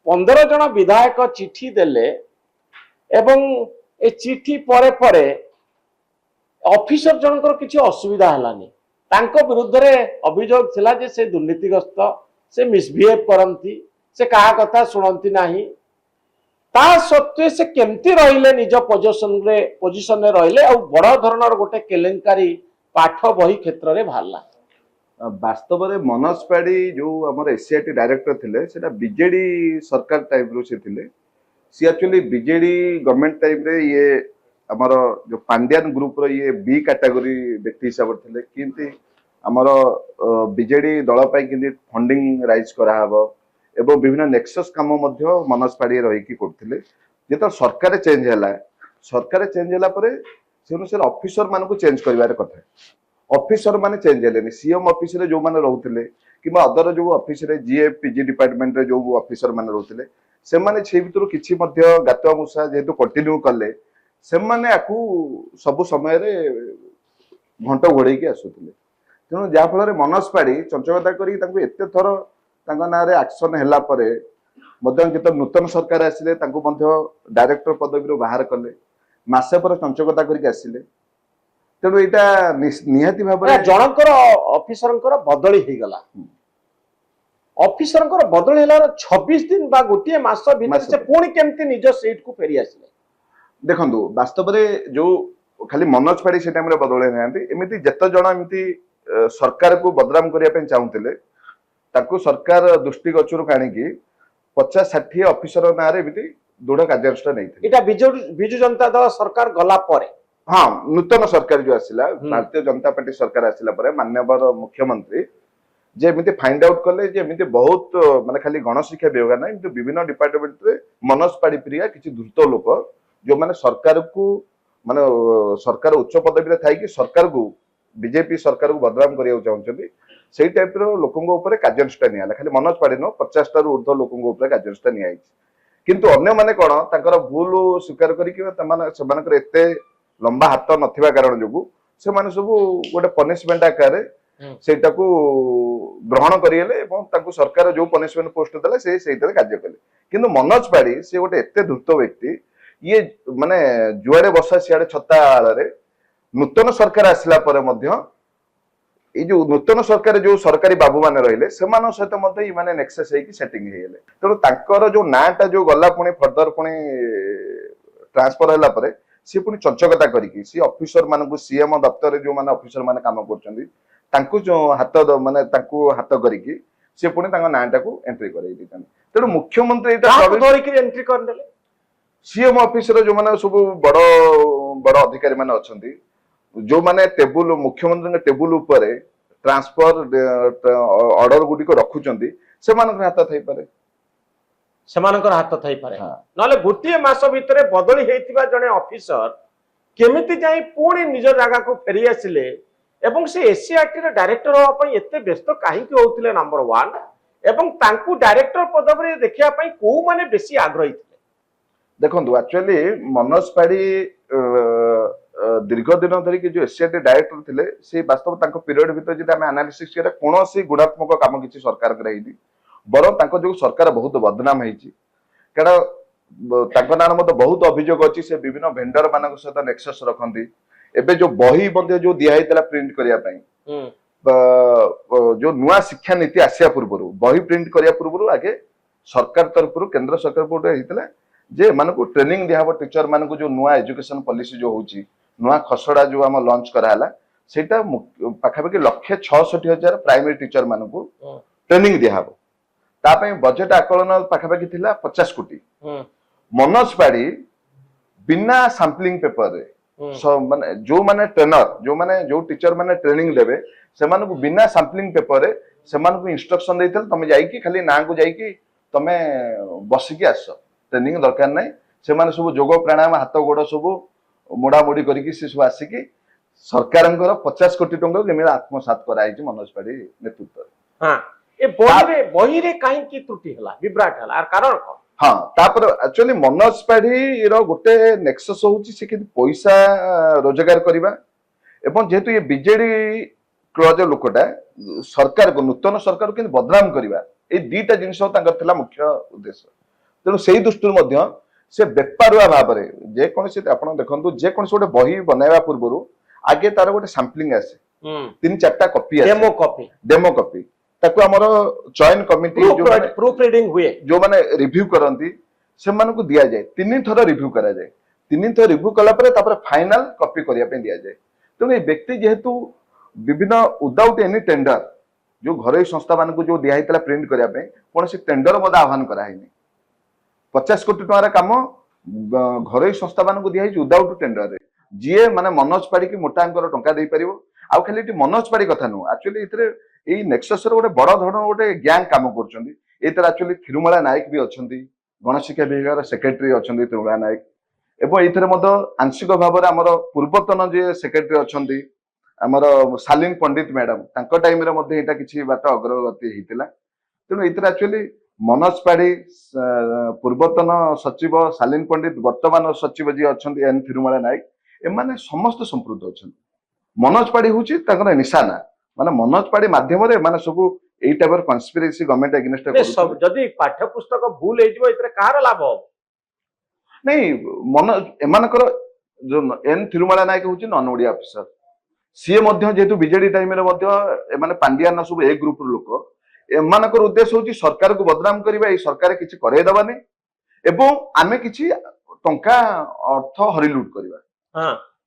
15 जन विधायक चिठी देले एवं ए चिठी परे परे ऑफिसर जनकर किसी असुविधा हलानी तांको विरुद्ध रे अभियोग थिला जे से दुर्नीतिग्रस्त से मिसबिहेव करंती से कहा कथा सुनंती नाही ता सत्वे से केमती रहिले निज पोजिशन रे रहिले और बड़ धरणर गोटे केलेंकारी पाठ बही क्षेत्र रे भाला वास्तव में मनोज पाड़ी जो आम एसीआईटी डायरेक्टर थे सेटा बीजेडी सरकार टाइम रो से थिले सी एक्चुअली बीजेडी गवर्नमेंट टाइम रे ये आमर जो पांड्यान ग्रुप रो ये बी कैटेगरी व्यक्ति हिसाब थे किंती आमर बीजेडी दल कि फंडिंग राइज कराहब एवं विभिन्न नेक्सस काम मनोज पाड़ी रही करते जो सरकार चेंज है सरकार चेंज है से अनुसार ऑफिसर मान को चेंज कर कथा ऑफिसर माने चेंज हेले सीएम ऑफिस रे जो माने रहउथिले किबा अदर जो ऑफिस रे जीएफ पीजी डिपार्टमेंट रे जो ऑफिसर माने रहउथिले से माने छै भितर किछि मध्य गातवा मुसा जेतु कंटिन्यू करले से माने आकू सब समय रे घंटो घोड़े के आसुथिले तेनु जा फल रे मनोज पाड़ी चंचकता करी तांको एते थर तांको ना रे एक्शन हेला परे मध्य जेत नूतन सरकार आसिले तांको मध्य डायरेक्टर पदवी रो बाहर करले मासे पर चंचकता करी आसिले तेणु यहाँ निहाती भाव जनकर ऑफिसर बदली हो गला ऑफिसर बदली है 26 दिन बा गोटे मास भीतर से पुणी केमती निज सीट को फेरी आसिले देखंतु वास्तव में जो खाली मनोज पाड़ी से टाइम रे बदले नांती एमिति जत जण एमिति सरकार को बदनाम करिया पे चाहुतिले ताकू सरकार दृष्टि गचुर काणीकी 50-60 ऑफिसर नारे एमिति दृढ़ कार्यानुष्ठान नहीं एटा बिजु जनता दल सरकार गला परे हाँ नूतन सरकार जो आसिला भारतीय जनता पार्टी सरकार आसिला परे माननीय मुख्यमंत्री जे एमिति फाइंड आउट कले जे एमिति बहुत माने खाली गणशिक्षा विभाग ना एमिति विभिन्न डिपार्टमेंट रे मनोज पाड़ी प्रिया किछि धूर्त लोक जो माने सरकार को माने सरकार उच्च पदवी रे थाई कि सरकार को बीजेपी सरकार को बदनाम करिया चाहउछथि सेही टाइप रो लोकंग ऊपर कार्यानुष्ठान नियाला खाली मनोज पाड़ी न 50 टारु ऊर्ध्व लोकंग ऊपर कार्यानुष्ठान नियाई किंतु अन्य माने कोन ताकर भूल स्वीकार करी कि तमाने समानकर एते लंबा हाथ नथिबा कारण जोगु से माने सब गोटे पनिशमेंट आकार सेटा को ग्रहण करियले एवं ताकू सरकार जो पनिशमेंट पोस्ट देला से सेइतरे कार्य कले किंतु मनोज पाड़ी से गोटे एते धूर्त व्यक्ति ये माने जुआड़े बसा सियाड़े छत्ता आड़े नूतन सरकार आसिला परे मध्य ए जो नूतन सरकार जो सरकारी बाबू माने रहिले सेमान सहित मध्य ई माने नेक्सस हेकी सेटिंग हेले तेणु तांकर जो नाटा जो गला पुणी फर्दर पुणी ट्रांसफर होला परे सी पुणी चंचकता करिकी सी ऑफिसर मानकु सीएम दफ्तर जो माने ऑफिसर माने काम करछन्ती तांकु जो हाथ माने तांकु हाथ करिकी सी पुणी तांगा नाटा को एंट्री करै दितन तेणु मुख्यमंत्री एटा धरिकी एंट्री कर देले सीएम ऑफिसर जो माने सब बड़ बड़ अधिकारी माने अछन्ती जो माने टेबुल मुख्यमंत्री टेबुल ऊपर ट्रांसफर ऑर्डर गुडी को रखुचन्ती से मानकर हाथ थाई पारे सेमानकर हाथ थाई पारे नले गोटे मास भितर बदली हेतिबा जने ऑफिसर केमिति जाई पुणी निज जगह को फेरी आसिले एवं से एसीआरटी रे डायरेक्टर होआ पई एते व्यस्त काहे कि होतिले नंबर 1 एवं तांकू डायरेक्टर पदवी रे देखिया पई को माने बेसी आग्रही थिले देखंतु एक्चुअली मनोज पाड़ी दीर्घ दिन धरिक जो एसीआईटी डायरेक्टर थिले से वास्तव तांको पीरियड भितर जदि हम एनालिसिस करे कोनोसी गुणात्मक काम किछि सरकार करैनी बरं तांको जो सरकार बहुत बदनाम हेछि कारण तांको नाम मते बहुत अभियोग अछि से विभिन्न वेंडर मानक सहित नेक्सस रखंती एबे जो बही मध्ये जो दिया हेतला प्रिंट करिया पई जो नुआ शिक्षा नीति आसिया पूर्व बही प्रिंट करिया पूर्व आगे सरकार तरफ केंद्र सरकार पोटे हेतला जे मानको ट्रेनिंग दिया हबो टीचर मानको जो नुआ एजुकेशन पॉलिसी जो होउची नुआ खसडा जो हम लॉन्च कराला सेटा पाखापाखि 1,66,000 प्राइमरी टीचर मानको ट्रेनिंग दिया हबो ता पई बजट आकलन पाखापाखि थिला 50 कोटी मनोज पाड़ी बिना सैंपलिंग पेपर रे माने जो माने ट्रेनर जो टीचर माने ट्रेनिंग देबे से मानको बिना सैंपलिंग पेपर रे से मानको इंस्ट्रक्शन देइतल तमे जाई कि खाली ना को जाई कि तमे बसी के आस ट्रेनिंग दरकार नै से माने सब जोग प्राणायाम हाथ गोड़ सब मोड़ा मोड़ी करिकि से सब आसी कि सरकारंकर 50 कोटी टंका केमे आत्मसात कराई छि मनोज पाड़ी नेतृत्व हां ए बही रे काहे की त्रुटि हला विभ्राट हला आर कारण कोन हाँ तापर एक्चुअली मनोज पाड़ी रो गोटे नेक्सस होउची से कि पैसा रोजगार करिबा एवं जेहेतु ये बीजेडी क्लज लोकटा सरकार को नूतन सरकार को बदनाम करिबा ए दीटा जिनिस तांकर थिला मुख्य उद्देश्य ତେଣୁ ସେଇ ଦୃଷ୍ଟିରୁ ମଧ୍ୟ ସେ ବେପାରୁଆ ଭାବରେ ଯେକୌଣସି ଆପଣ ଦେଖନ୍ତୁ ଯେକୌଣସି ଗୋଟେ ବହି ବନାଇବା ପୂର୍ବରୁ ଆଗେ ତାର ଗୋଟେ ସାମ୍ପଲିଂ ଆସେ 3-4ଟା କପି ଆସେ ଡେମୋ କପି ତାକୁ ଆମର ଚୟନ କମିଟି ପ୍ରୁଫ ରିଡିଂ ହୁଏ ଯୋଉମାନେ ରିଭ୍ୟୁ କରନ୍ତି ସେମାନଙ୍କୁ ଦିଆଯାଏ 3 ଥର ରିଭ୍ୟୁ କରାଯାଏ 3 ଥର ରିଭ୍ୟୁ କଲା ପରେ ତାପରେ ଫାଇନାଲ କପି କରିବା ପାଇଁ ଦିଆଯାଏ ତେଣୁ ଏ ବ୍ୟକ୍ତି ଯେହେତୁ ବିଭିନ୍ନ ୱିଦାଉଟ୍ ଏନି ଟେଣ୍ଡର ଯୋଉ ଘରୋଇ ସଂସ୍ଥା ମାନଙ୍କୁ ଯୋଉ ଦିଆହେଇଥିଲା ପ୍ରିଣ୍ଟ କରିବା ପାଇଁ କୌଣସି ଟେଣ୍ଡର ମଧ୍ୟ ଆହ୍ୱାନ କରାହେଇନି 50 କୋଟି ଟଙ୍କାର କାମ ଘରୋଇ ସଂସ୍ଥା ମାନଙ୍କୁ ଦିଆହେଇଛି ୱିଦାଉଟ୍ ଟେଣ୍ଡରରେ ଯିଏ ମାନେ ମନୋଜ ପାଢୀକି ମୋଟା ଅଙ୍କର ଟଙ୍କା ଦେଇପାରିବ ଆଉ ଖାଲି ଏଠି ମନୋଜ ପାଢୀ କଥା ନୁହଁ ଆକ୍ଚୁଆଲି ଏଥିରେ ଏଇ ନେକ୍ସସର ଗୋଟେ ବଡ ଧରଣର ଗୋଟେ ଗ୍ୟାଙ୍ଗ କାମ କରୁଛନ୍ତି ଏଥିରେ ଆକ୍ଚୁଆଲି ଥିରୁମାଳା ନାୟକ ବି ଅଛନ୍ତି ଗଣଶିକ୍ଷା ବିଭାଗର ସେକ୍ରେଟାରୀ ଅଛନ୍ତି ଥିରୁମାଳା ନାୟକ ଏବଂ ଏଥିରେ ମଧ୍ୟ ଆଂଶିକ ଭାବରେ ଆମର ପୂର୍ବତନ ଯିଏ ସେକ୍ରେଟାରୀ ଅଛନ୍ତି ଆମର ଶାଲିନ ପଣ୍ଡିତ ମ୍ୟାଡାମ ତାଙ୍କ ଟାଇମରେ ମଧ୍ୟ ଏଇଟା କିଛି ବାଟ ଅଗ୍ରଗତି ହେଇଥିଲା ତେଣୁ ଏଥିରେ ଆକ୍ଚୁଆଲି ମନୋଜ ପାଢୀ ପୂର୍ବତନ ସଚିବ ଶାଲିନ ପଣ୍ଡିତ ବର୍ତ୍ତମାନ ସଚିବ ଯିଏ ଅଛନ୍ତି ଏନ୍ ଥିରୁମାଳା ନାୟକ ଏମାନେ ସମସ୍ତେ ସମ୍ପୃକ୍ତ ଅଛନ୍ତି ମନୋଜ ପାଢୀ ହଉଛି ତାଙ୍କର ନିଶାନା ମାନେ ମନୋଜ ପାଢୀ ମାଧ୍ୟମରେ ଏମାନେ ସବୁ ଏଇ ଟାଇପର କନସ୍ପିରେସି ଗଭର୍ଣ୍ଣମେଣ୍ଟ ଏଗେନଷ୍ଟ ଯଦି ପାଠ୍ୟ ପୁସ୍ତକ ଭୁଲ ହେଇଯିବ ଏଥିରେ କାହାର ଲାଭ ହବ ନାଇଁ ଏମାନଙ୍କର ଯୋଉ ଏନ୍ ଥିରୁମାଳା ନାୟକ ହଉଛି ନନ୍ ଓଡିଆ ଅଫିସର ସିଏ ମଧ୍ୟ ଯେହେତୁ ବିଜେଡି ଟାଇମରେ ମଧ୍ୟ ଏମାନେ ପାଣ୍ଡିଆନ ସବୁ ଏ ଗ୍ରୁପର ଲୋକ ଏମାନଙ୍କର ଉଦ୍ଦେଶ୍ୟ ହଉଛି ସରକାରକୁ ବଦନାମ କରିବା ଏଇ ସରକାର କିଛି କରେଇଦବାନି ଏବଂ ଆମେ କିଛି ଟଙ୍କା ଅର୍ଥ ହରିଲୁଟ କରିବା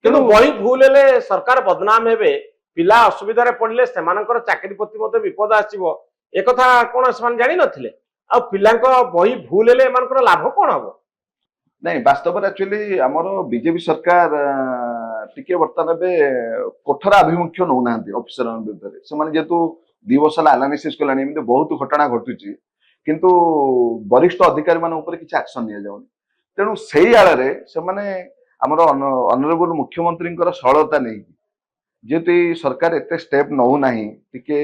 ତେଣୁ ବହି ଭୁଲ ହେଲେ ସରକାର ବଦନାମ ହେବେ ପିଲା ଅସୁବିଧାରେ ପଡିଲେ ସେମାନଙ୍କର ଚାକିରି ପ୍ରତି ମଧ୍ୟ ବିପଦ ଆସିବ ଏକଥା କଣ ସେମାନେ ଜାଣିନଥିଲେ ଆଉ ପିଲାଙ୍କ ବହି ଭୁଲ ହେଲେ ଏମାନଙ୍କର ଲାଭ କଣ ହବ ନାଇଁ ବାସ୍ତବରେ ଆକ୍ଚୁଆଲି ଆମର ବିଜେପି ସରକାର ଟିକେ ବର୍ତ୍ତମାନ ଏବେ କଠୋର ଆଭିମୁଖ୍ୟ ନଉନାହାନ୍ତି ଅଫିସରଙ୍କ ବିରୁଦ୍ଧରେ ସେମାନେ ଯେହେତୁ 2 ବର୍ଷ ହେଲା ଆନାଲିସିସ୍ କଲାଣି ଏମିତି ବହୁତ ଘଟଣା ଘଟୁଛି କିନ୍ତୁ ବରିଷ୍ଠ ଅଧିକାରୀ ମାନଙ୍କ ଉପରେ କିଛି ଆକ୍ସନ ନିଆଯାଉନି ତେଣୁ ସେଇ ଆଳରେ ସେମାନେ ଆମର ଅନରେବୁଲ ମୁଖ୍ୟମନ୍ତ୍ରୀଙ୍କର ସରଳତା ନେଇକି ଯେହେତୁ ଏଇ ସରକାର ଏତେ ଷ୍ଟେପ ନଉନାହିଁ ଟିକେ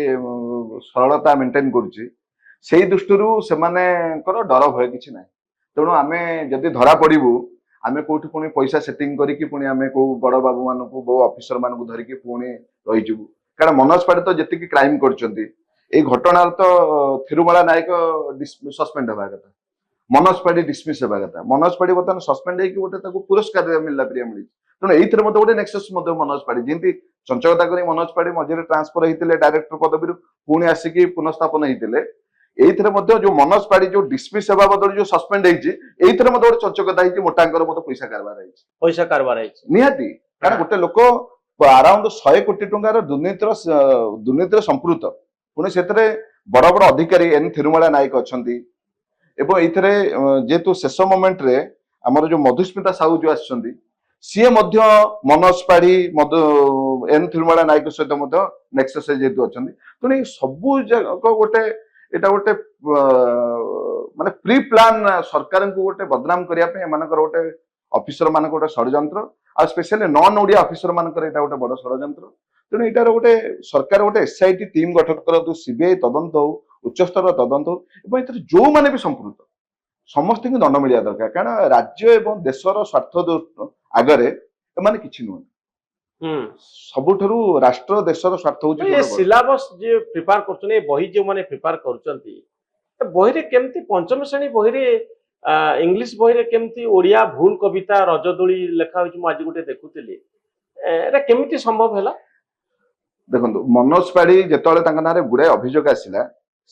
ସରଳତା ମେଣ୍ଟେନ କରୁଛି ସେଇ ଦୃଷ୍ଟିରୁ ସେମାନଙ୍କର ଡର ଭୟ କିଛି ନାହିଁ ତେଣୁ ଆମେ ଯଦି ଧରା ପଡିବୁ ଆମେ କୋଉଠି ପୁଣି ପଇସା ସେଟିଂ କରିକି ପୁଣି ଆମେ କୋଉ ବଡ ବାବୁ ମାନଙ୍କୁ କୋଉ ଅଫିସର ମାନଙ୍କୁ ଧରିକି ପୁଣି ରହିଯିବୁ କାରଣ ମନୋଜ ପାଢୀ ତ ଯେତିକି କ୍ରାଇମ କରିଛନ୍ତି ଏଇ ଘଟଣାରେ ତ ଥିରୁମାଳା ନାୟକ ସସ୍ପେଣ୍ଡ ହେବା କଥା ମନୋଜ ପାଢୀ ଡିସମିସ୍ ହେବା କଥା ମନୋଜ ପାଢୀ ବର୍ତ୍ତମାନ ସସ୍ପେଣ୍ଡ ହେଇକି ଗୋଟେ ତାକୁ ପୁରସ୍କାର ମିଳିଲା ପ୍ରିୟା ମିଳିଛି ତେଣୁ ଏଇଥିରେ ମଧ୍ୟ ଗୋଟେ ନେକ୍ସସ୍ ମଧ୍ୟ ମନୋଜ ପାଢୀ ଯେମିତି ଚଞ୍ଚକତା କରି ମନୋଜ ପାଢୀ ମଝିରେ ଟ୍ରାନ୍ସଫର ହେଇଥିଲେ ଡାଇରେକ୍ଟର ପଦବୀରୁ ପୁଣି ଆସିକି ପୁନଃସ୍ଥାପନ ହେଇଥିଲେ ଏଇଥିରେ ମଧ୍ୟ ଯୋଉ ମନୋଜ ପାଢୀ ଯୋଉ ଡିସମିସ୍ ହେବା ବଦଳରେ ଯୋଉ ସସ୍ପେଣ୍ଡ ହେଇଛି ଏଇଥିରେ ମଧ୍ୟ ଗୋଟେ ଚଞ୍ଚକତା ହେଇଛି ମୋଟାଙ୍କର ମଧ୍ୟ ପଇସା କାରବାର ହେଇଛି ନିହାତି କାରଣ ଗୋଟେ ଲୋକ ଆରାଉଣ୍ଡ 100 କୋଟି ଟଙ୍କାର ଦୁର୍ନୀତିର ସମ୍ପୃକ୍ତ ପୁଣି ସେଥିରେ ବଡ ବଡ ଅଧିକାରୀ ଏନ୍ ଥିରୁମାଳା ନାୟକ ଅଛନ୍ତି ଏବଂ ଏଇଥିରେ ଯେହେତୁ ଶେଷ ମୋମେଣ୍ଟରେ ଆମର ଯୋଉ ମଧୁସ୍ମିତା ସାହୁ ଯୋଉ ଆସିଛନ୍ତି ସିଏ ମଧ୍ୟ ମନୋଜ ପାଢୀ ଏନ୍ ଥିରୁମାଳା ନାୟକ ସହିତ ମଧ୍ୟ ନେକ୍ସସ୍ ଯେହେତୁ ଅଛନ୍ତି ତେଣୁ ଏଇ ସବୁ ଯାକ ଗୋଟେ ଏଇଟା ଗୋଟେ ମାନେ ପ୍ରି ପ୍ଲାନ ସରକାରଙ୍କୁ ଗୋଟେ ବଦନାମ କରିବା ପାଇଁ ଏମାନଙ୍କର ଗୋଟେ ଅଫିସର ମାନଙ୍କ ଗୋଟେ ଷଡଯନ୍ତ୍ର ଆଉ ସ୍ପେଶାଲି ନନ୍ ଓଡିଆ ଅଫିସର ମାନଙ୍କର ଏଇଟା ଗୋଟେ ବଡ ଷଡଯନ୍ତ୍ର ତେଣୁ ଏଇଟାର ଗୋଟେ ସରକାର ଗୋଟେ ଏସ୍ଆଇଟି ଟିମ୍ ଗଠନ କରନ୍ତୁ ସିବିଆଇ ତଦନ୍ତ ହଉ ଉଚ୍ଚସ୍ତରର ତଦନ୍ତ ହଉ ଏବଂ ଏଥିରେ ଯୋଉମାନେ ବି ସମ୍ପୃକ୍ତ ସମସ୍ତଙ୍କୁ ଦଣ୍ଡ ମିଳିବା ଦରକାର କାରଣ ରାଜ୍ୟ ଏବଂ ଦେଶର ସ୍ୱାର୍ଥ ଆଗରେ ଏମାନେ କିଛି ନୁହନ୍ତି ସବୁଠାରୁ ରାଷ୍ଟ୍ର ଦେଶର ସ୍ୱାର୍ଥ ହଉଛି ସିଲାବସ ଯିଏ ପ୍ରିପେୟାର କରୁଛନ୍ତି ଏ ବହି ଯୋଉମାନେ ପ୍ରିପେୟାର କରୁଛନ୍ତି ବହିରେ କେମିତି ପଞ୍ଚମ ଶ୍ରେଣୀ ବହିରେ ଇଂଲିଶ ବହିରେ କେମିତି ଓଡିଆ ଭୁଲ କବିତା ରଜଦୋଳି ଲେଖା ହଉଛି ମୁଁ ଆଜି ଗୋଟେ ଦେଖୁଥିଲି ଏଟା କେମିତି ସମ୍ଭବ ହେଲା ଦେଖନ୍ତୁ ମନୋଜ ପାଢୀ ଯେତେବେଳେ ତାଙ୍କ ନାଁରେ ଗୁଡାଏ ଅଭିଯୋଗ ଆସିଲା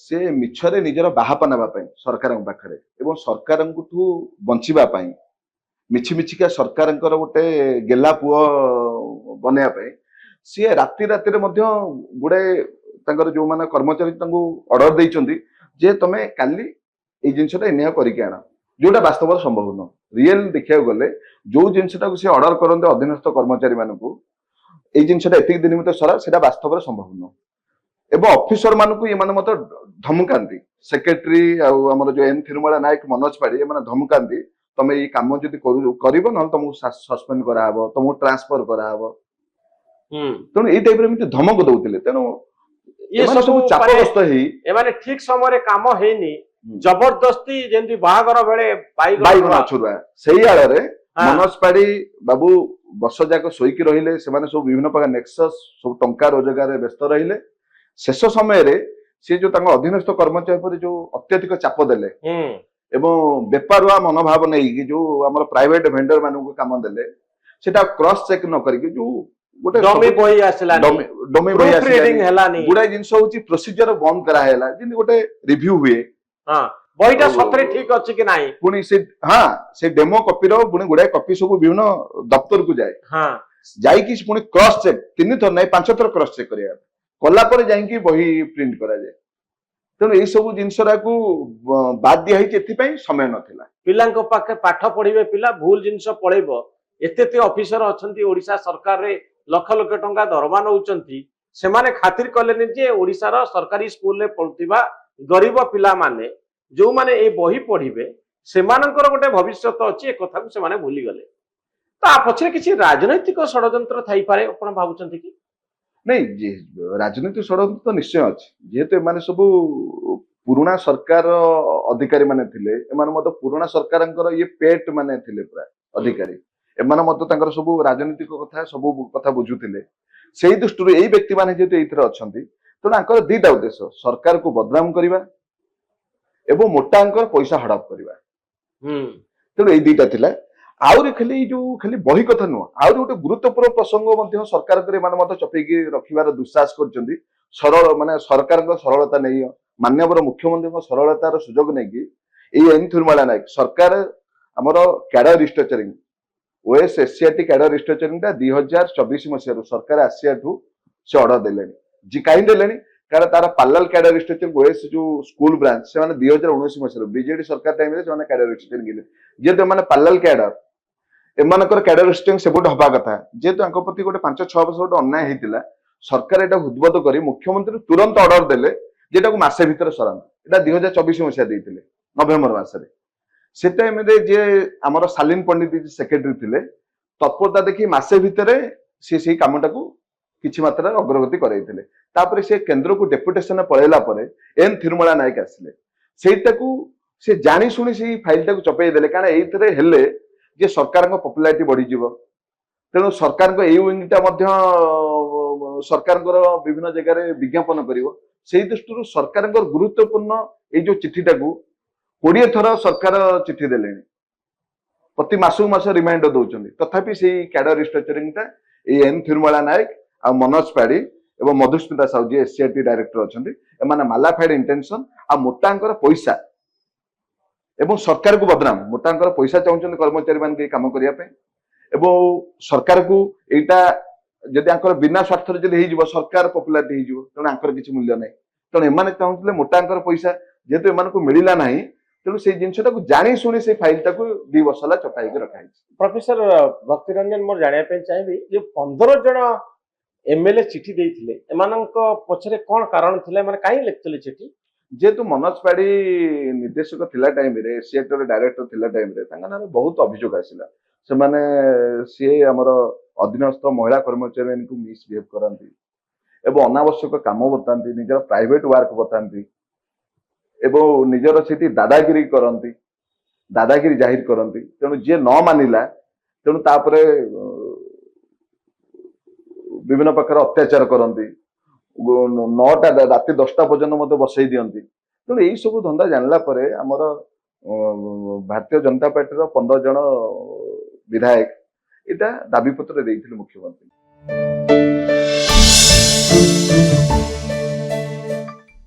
ସେ ମିଛରେ ନିଜର ବାହାପ ନେବା ପାଇଁ ସରକାରଙ୍କ ପାଖରେ ଏବଂ ସରକାରଙ୍କଠୁ ବଞ୍ଚିବା ପାଇଁ ମିଛି ମିଛିକା ସରକାରଙ୍କର ଗୋଟେ ଗେଲା ପୁଅ ବନେଇବା ପାଇଁ ସିଏ ରାତିରେ ମଧ୍ୟ ଗୁଡାଏ ତାଙ୍କର ଯୋଉମାନେ କର୍ମଚାରୀ ତାଙ୍କୁ ଅର୍ଡର ଦେଇଛନ୍ତି ଯେ ତମେ କାଲି ଏଇ ଜିନିଷଟା ଏନିଆ କରିକି ଆଣ ଯୋଉଟା ବାସ୍ତବରେ ସମ୍ଭବ ନୁହଁ ରିଏଲ ଦେଖିବାକୁ ଗଲେ ଯୋଉ ଜିନିଷଟାକୁ ସେ ଅର୍ଡର କରନ୍ତି ଅଧୀନସ୍ଥ କର୍ମଚାରୀ ମାନଙ୍କୁ ଏଇ ଜିନିଷଟା ଏତିକି ଦିନ ଭିତରେ ସରା ସେଟା ବାସ୍ତବରେ ସମ୍ଭବ ନୁହଁ ଏବଂ ଅଫିସର ମାନଙ୍କୁ ଏମାନେ ମଧ୍ୟ ଧମକାନ୍ତି ସେକ୍ରେଟାରୀ ଆଉ ଆମର ଯୋଉ ଏନ୍ ଥିରୁମାଳା ନାୟକ ମନୋଜ ପାଢୀ ଏମାନେ ଧମକାନ୍ତି ତମେ ଏଇ କାମ ଯଦି କରିବ ନହେଲେ ତମକୁ ସସ୍ପେଣ୍ଡ କରାହବ ତମକୁ ଟ୍ରାନ୍ସଫର କରାହବ ତେଣୁ ଏଇ ଟାଇପରେ ଏମିତି ଧମକ ଦଉଥିଲେ ତେଣୁ ସବୁ ଚାପଗ୍ରସ୍ତ ହେଇ ଏମାନେ ଠିକ ସମୟରେ କାମ ହେଇନି ଜବରଦସ୍ତି ଯେମିତି ବାହାଘର ବେଳେ ବାଇଗଣ ଛୁଆ ସେଇ ଆଳରେ ମନୋଜ ପାଢୀ ବାବୁ ବର୍ଷ ଯାକ ଶୋଇକି ରହିଲେ ସେମାନେ ସବୁ ବିଭିନ୍ନ ପ୍ରକାର ନେକ୍ସସ୍ ସବୁ ଟଙ୍କା ରୋଜଗାରରେ ବ୍ୟସ୍ତ ରହିଲେ ଶେଷ ସମୟରେ ସେ ଯୋଉ ତାଙ୍କ ଅଧୀନସ୍ଥ କର୍ମଚାରୀ ଉପରେ ଯୋଉ ଅତ୍ୟଧିକ ଚାପ ଦେଲେ ଏବଂ ବେପାରୁଆ ମନୋଭାବ ନେଇକି ଯୋଉ ଆମର ପ୍ରାଇଭେଟ ଭେଣ୍ଡର ମାନଙ୍କୁ କାମ ଦେଲେ ସେଟା କ୍ରସ୍ ଚେକ୍ ନ କରିକି ଯୋଉ ଗୋଟେ ଡମି ବହି ଆସିଲାନି, ଡମି ବହି ପ୍ରୁଫ୍ ରିଡିଂ ଆସିଲାନି, ହେଲାନି। ଗୁଡାଏ ଜିନିଷ ହଉଛି ପ୍ରୋସିଜର ବନ୍ଦ କରାହେଲା ଯେମିତି ଗୋଟେ ରିଭ୍ୟୁ ହୁଏ ହଁ, ବହିଟା ସତରେ ଠିକ ଅଛି କି ନାହିଁ। ପୁଣି ସେ ଡେମୋ କପିର ପୁଣି ଗୁଡାଏ କପି ସବୁ ବିଭିନ୍ନ ଦପ୍ତରକୁ ଯାଏ, ହଁ, ଯାଇକି ପୁଣି କ୍ରସ୍ ଚେକ୍ 3 ଥର ନାହିଁ 5 ଥର କ୍ରସ୍ ଚେକ୍ କରିବା କଲା ପରେ ଯାଇକି ବହି ପ୍ରିଣ୍ଟ କରାଯାଏ। ତେଣୁ ଏଇ ସବୁ ଜିନିଷଟାକୁ ବାଦ ଦିଆ ହେଇଛି, ଏଥିପାଇଁ ସମୟ ନଥିଲା। ପିଲାଙ୍କ ପାଖେ ପାଠ ପଢିବେ, ପିଲା ଭୁଲ ଜିନିଷ ପଳେଇବ। ଏତେ ଅଫିସର ଅଛନ୍ତି ଓଡିଶା ସରକାରରେ, ଲକ୍ଷ ଲକ୍ଷ ଟଙ୍କା ଦରମା ନଉଛନ୍ତି, ସେମାନେ ଖାତିର କଲେନି ଯେ ଓଡିଶାର ସରକାରୀ ସ୍କୁଲରେ ପଢୁଥିବା ଗରିବ ପିଲାମାନେ ଯୋଉମାନେ ଏ ବହି ପଢିବେ ସେମାନଙ୍କର ଗୋଟେ ଭବିଷ୍ୟତ ଅଛି, ଏ କଥାକୁ ସେମାନେ ଭୁଲିଗଲେ। ତା ପଛରେ କିଛି ରାଜନୈତିକ ଷଡଯନ୍ତ୍ର ଥାଇପାରେ ଆପଣ ଭାବୁଛନ୍ତି କି? ନାଇଁ, ରାଜନୈତିକ ଷଡଯନ୍ତ୍ର ତ ନିଶ୍ଚୟ ଅଛି, ଯେହେତୁ ଏମାନେ ସବୁ ପୁରୁଣା ସରକାର ଅଧିକାରୀ ମାନେ ଥିଲେ, ଏମାନେ ମଧ୍ୟ ପୁରୁଣା ସରକାରଙ୍କର ଇଏ ପେଟ୍ ମାନେ ଥିଲେ ପୁରା ଅଧିକାରୀ, ଏମାନେ ମଧ୍ୟ ତାଙ୍କର ସବୁ ରାଜନୈତିକ କଥା ସବୁ କଥା ବୁଝୁଥିଲେ। ସେଇ ଦୃଷ୍ଟିରୁ ଏଇ ବ୍ୟକ୍ତି ମାନେ ଯେହେତୁ ଏଇଥିରେ ଅଛନ୍ତି, ତେଣୁ ତାଙ୍କର ଦିଟା ଉଦ୍ଦେଶ୍ୟ, ସରକାରକୁ ବଦନାମ କରିବା ଏବଂ ମୋଟା ଅଙ୍କର ପଇସା ହଡପ କରିବା। ତେଣୁ ଏଇ ଦିଟା ଥିଲା। ଆହୁରି ଖାଲି ଯୋଉ ଖାଲି ବହି କଥା ନୁହଁ, ଆହୁରି ଗୋଟେ ଗୁରୁତ୍ୱପୂର୍ଣ୍ଣ ପ୍ରସଙ୍ଗ ମଧ୍ୟ ସରକାରଙ୍କର ଏମାନେ ମଧ୍ୟ ଚପେଇକି ରଖିବାର ଦୁଃସାହସ କରିଛନ୍ତି। ସରଳ ମାନେ ସରକାରଙ୍କ ସରଳତା ନେଇ, ମାନ୍ୟବର ମୁଖ୍ୟମନ୍ତ୍ରୀଙ୍କ ସରଳତାର ସୁଯୋଗ ନେଇକି ଏଇ ଏନ୍ ଥିରୁମାଳା ନାୟକ ସରକାର ଆମର କ୍ୟାଡର ରିଷ୍ଟ୍ରକ୍ଚରିଂ OSSCRT କ୍ୟାଡର ରିଷ୍ଟ୍ରକ୍ଚରିଂଟା 2024 ମସିହାରୁ ସରକାର ଆସିବାଠୁ ସେ ଅର୍ଡର ଦେଲେଣି। କାହିଁ ଦେଲେଣି? କାରଣ ତାର ପାର୍ଲାଲ କ୍ୟାଡର ରିଷ୍ଟ୍ରକ୍ଚରିଂ OS ଯୋଉ ସ୍କୁଲ ବ୍ରାଞ୍ଚ ସେମାନେ 2019 ମସିହାରୁ ବିଜେଡି ସରକାର ଟାଇମରେ ସେମାନେ କ୍ୟାଡର ରିଷ୍ଟ୍ରକ୍ଚରିଂ ଦେଲେ। ଯେହେତୁ ଏମାନେ ପାର୍ଲାଲ କ୍ୟାଡର, ଏମାନଙ୍କର କ୍ୟାଡର ରିଷ୍ଟ୍ରକ୍ଚରିଂ ସେବେଠୁ ହବା କଥା। ଯେହେତୁ ତାଙ୍କ ପ୍ରତି ଗୋଟେ 5-6 ବର୍ଷ ଗୋଟେ ଅନ୍ୟାୟ ହେଇଥିଲା, ସରକାର ଏଟାକୁ ହୃଦବୋଧ କରି ମୁଖ୍ୟମନ୍ତ୍ରୀ ତୁରନ୍ତ ଅର୍ଡର ଦେଲେ ଯେଟାକୁ ମାସେ ଭିତରେ ସରାନ୍ତୁ। ଏଟା 2024 ମସିହା ଦେଇଥିଲେ ନଭେମ୍ବର ମାସରେ। ସେ ଟାଇମରେ ଯିଏ ଆମର ସାଲିନ ପଣ୍ଡିତ ସେକ୍ରେଟାରୀ ଥିଲେ, ତତ୍ପରତା ଦେଖି ମାସେ ଭିତରେ ସେ ସେଇ କାମଟାକୁ କିଛି ମାତ୍ରାରେ ଅଗ୍ରଗତି କରାଇଥିଲେ। ତାପରେ ସେ କେନ୍ଦ୍ରକୁ ଡେପୁଟେସନ ପଳେଇଲା ପରେ ଏନ୍ ଥିରୁମାଳା ନାୟକ ଆସିଲେ, ସେଇଟାକୁ ସେ ଜାଣି ଶୁଣି ସେଇ ଫାଇଲଟାକୁ ଚପେଇ ଦେଲେ। କାରଣ ଏଇଥିରେ ହେଲେ ଯେ ସରକାରଙ୍କ ପପୁଲାରିଟି ବଢିଯିବ, ତେଣୁ ସରକାରଙ୍କ ଏଇ ୱିଙ୍ଗଟା ମଧ୍ୟ ସରକାରଙ୍କର ବିଭିନ୍ନ ଜାଗାରେ ବିଜ୍ଞାପନ କରିବ। ସେଇ ଦୃଷ୍ଟିରୁ ସରକାରଙ୍କର ଗୁରୁତ୍ୱପୂର୍ଣ୍ଣ ଏଇ ଯୋଉ ଚିଠିଟାକୁ 20 ଥର ସରକାର ଚିଠି ଦେଲେଣି, ପ୍ରତି ମାସକୁ ମାସ ରିମାଇଣ୍ଡର ଦଉଛନ୍ତି। ତଥାପି ସେଇ କ୍ୟାଡର ରିଷ୍ଟ୍ରକ୍ଚରିଂଟା ଏଇ ଏନ୍ ଥିରୁମାଳା ନାୟକ ଆଉ ମନୋଜ ପାଢୀ ଏବଂ ମଧୁସ୍ମିତା ସାହୁ ଯିଏ SCRT ଡାଇରେକ୍ଟର ଅଛନ୍ତି, ଏମାନେ ମାଲାଫାଇଡ ଇଣ୍ଟେନସନ ଆଉ ମୋଟାଙ୍କର ପଇସା ଏବଂ ସରକାରକୁ ବଦନାମ, ମୋଟାଙ୍କର ପଇସା ଚାହୁଁଛନ୍ତି କର୍ମଚାରୀ ମାନେ କାମ କରିବା ପାଇଁ। ଏବଂ ସରକାରକୁ ଏଇଟା ଯଦି ଆଙ୍କର ବିନା ସ୍ୱାର୍ଥରେ ଯଦି ହେଇଯିବ, ସରକାର ପପୁଲାରିଟି ହେଇଯିବ, ତେଣୁ ଆଙ୍କର କିଛି ମୂଲ୍ୟ ନାହିଁ। ତେଣୁ ଏମାନେ ଚାହୁଁଥିଲେ ମୋଟାଙ୍କର ପଇସା, ଯେହେତୁ ଏମାନଙ୍କୁ ମିଳିଲା ନାହିଁ, ତେଣୁ ସେଇ ଜିନିଷଟାକୁ ଜାଣି ଶୁଣି ସେଇ ଫାଇଲଟାକୁ 2 ବର୍ଷ ହେଲା ଚପା ହେଇକି ରଖାଯାଇଛି। ପ୍ରଫେସର ଭକ୍ତି ରଞ୍ଜନ, ମୋର ଜାଣିବା ପାଇଁ ଚାହିଁବି ଯେ 15 ଜଣ MLA ଚିଠି ଦେଇଥିଲେ, ଏମାନଙ୍କ ପଛରେ କଣ କାରଣ ଥିଲା? ଏମାନେ କାହିଁ ଲେଖିଥିଲେ ଚିଠି? ଯେହେତୁ ମନୋଜ ପାଢୀ ନିର୍ଦ୍ଦେଶକ ଥିଲା ଟାଇମରେ, SCRT ଡାଇରେକ୍ଟର ଥିଲା ଟାଇମରେ, ତାଙ୍କ ନାଁରେ ବହୁତ ଅଭିଯୋଗ ଆସିଲା। ସେମାନେ ସିଏ ଆମର ଅଧୀନସ୍ଥ ମହିଳା କର୍ମଚାରୀମାନଙ୍କୁ ମିସବିହେଭ କରନ୍ତି ଏବଂ ଅନାବଶ୍ୟକ କାମ ବତାନ୍ତି, ନିଜର ପ୍ରାଇଭେଟ ୱାର୍କ ବତାନ୍ତି ଏବଂ ନିଜର ସେଠି ଦାଦାଗିରି କରନ୍ତି, ଦାଦାଗିରି ଜାହିର କରନ୍ତି। ତେଣୁ ଯିଏ ନ ମାନିଲା, ତେଣୁ ତାପରେ ବିଭିନ୍ନ ପ୍ରକାର ଅତ୍ୟାଚାର କରନ୍ତି, 9ଟା ରାତି 10ଟା ପର୍ଯ୍ୟନ୍ତ ମଧ୍ୟ ବସେଇ ଦିଅନ୍ତି। ତେଣୁ ଏଇ ସବୁ ଧନ୍ଦା ଜାଣିଲା ପରେ ଆମର ଭାରତୀୟ ଜନତା ପାର୍ଟିର 15 ଜଣ ବିଧାୟକ ଏଇଟା ଦାବିପତ୍ର ଦେଇଥିଲେ ମୁଖ୍ୟମନ୍ତ୍ରୀ।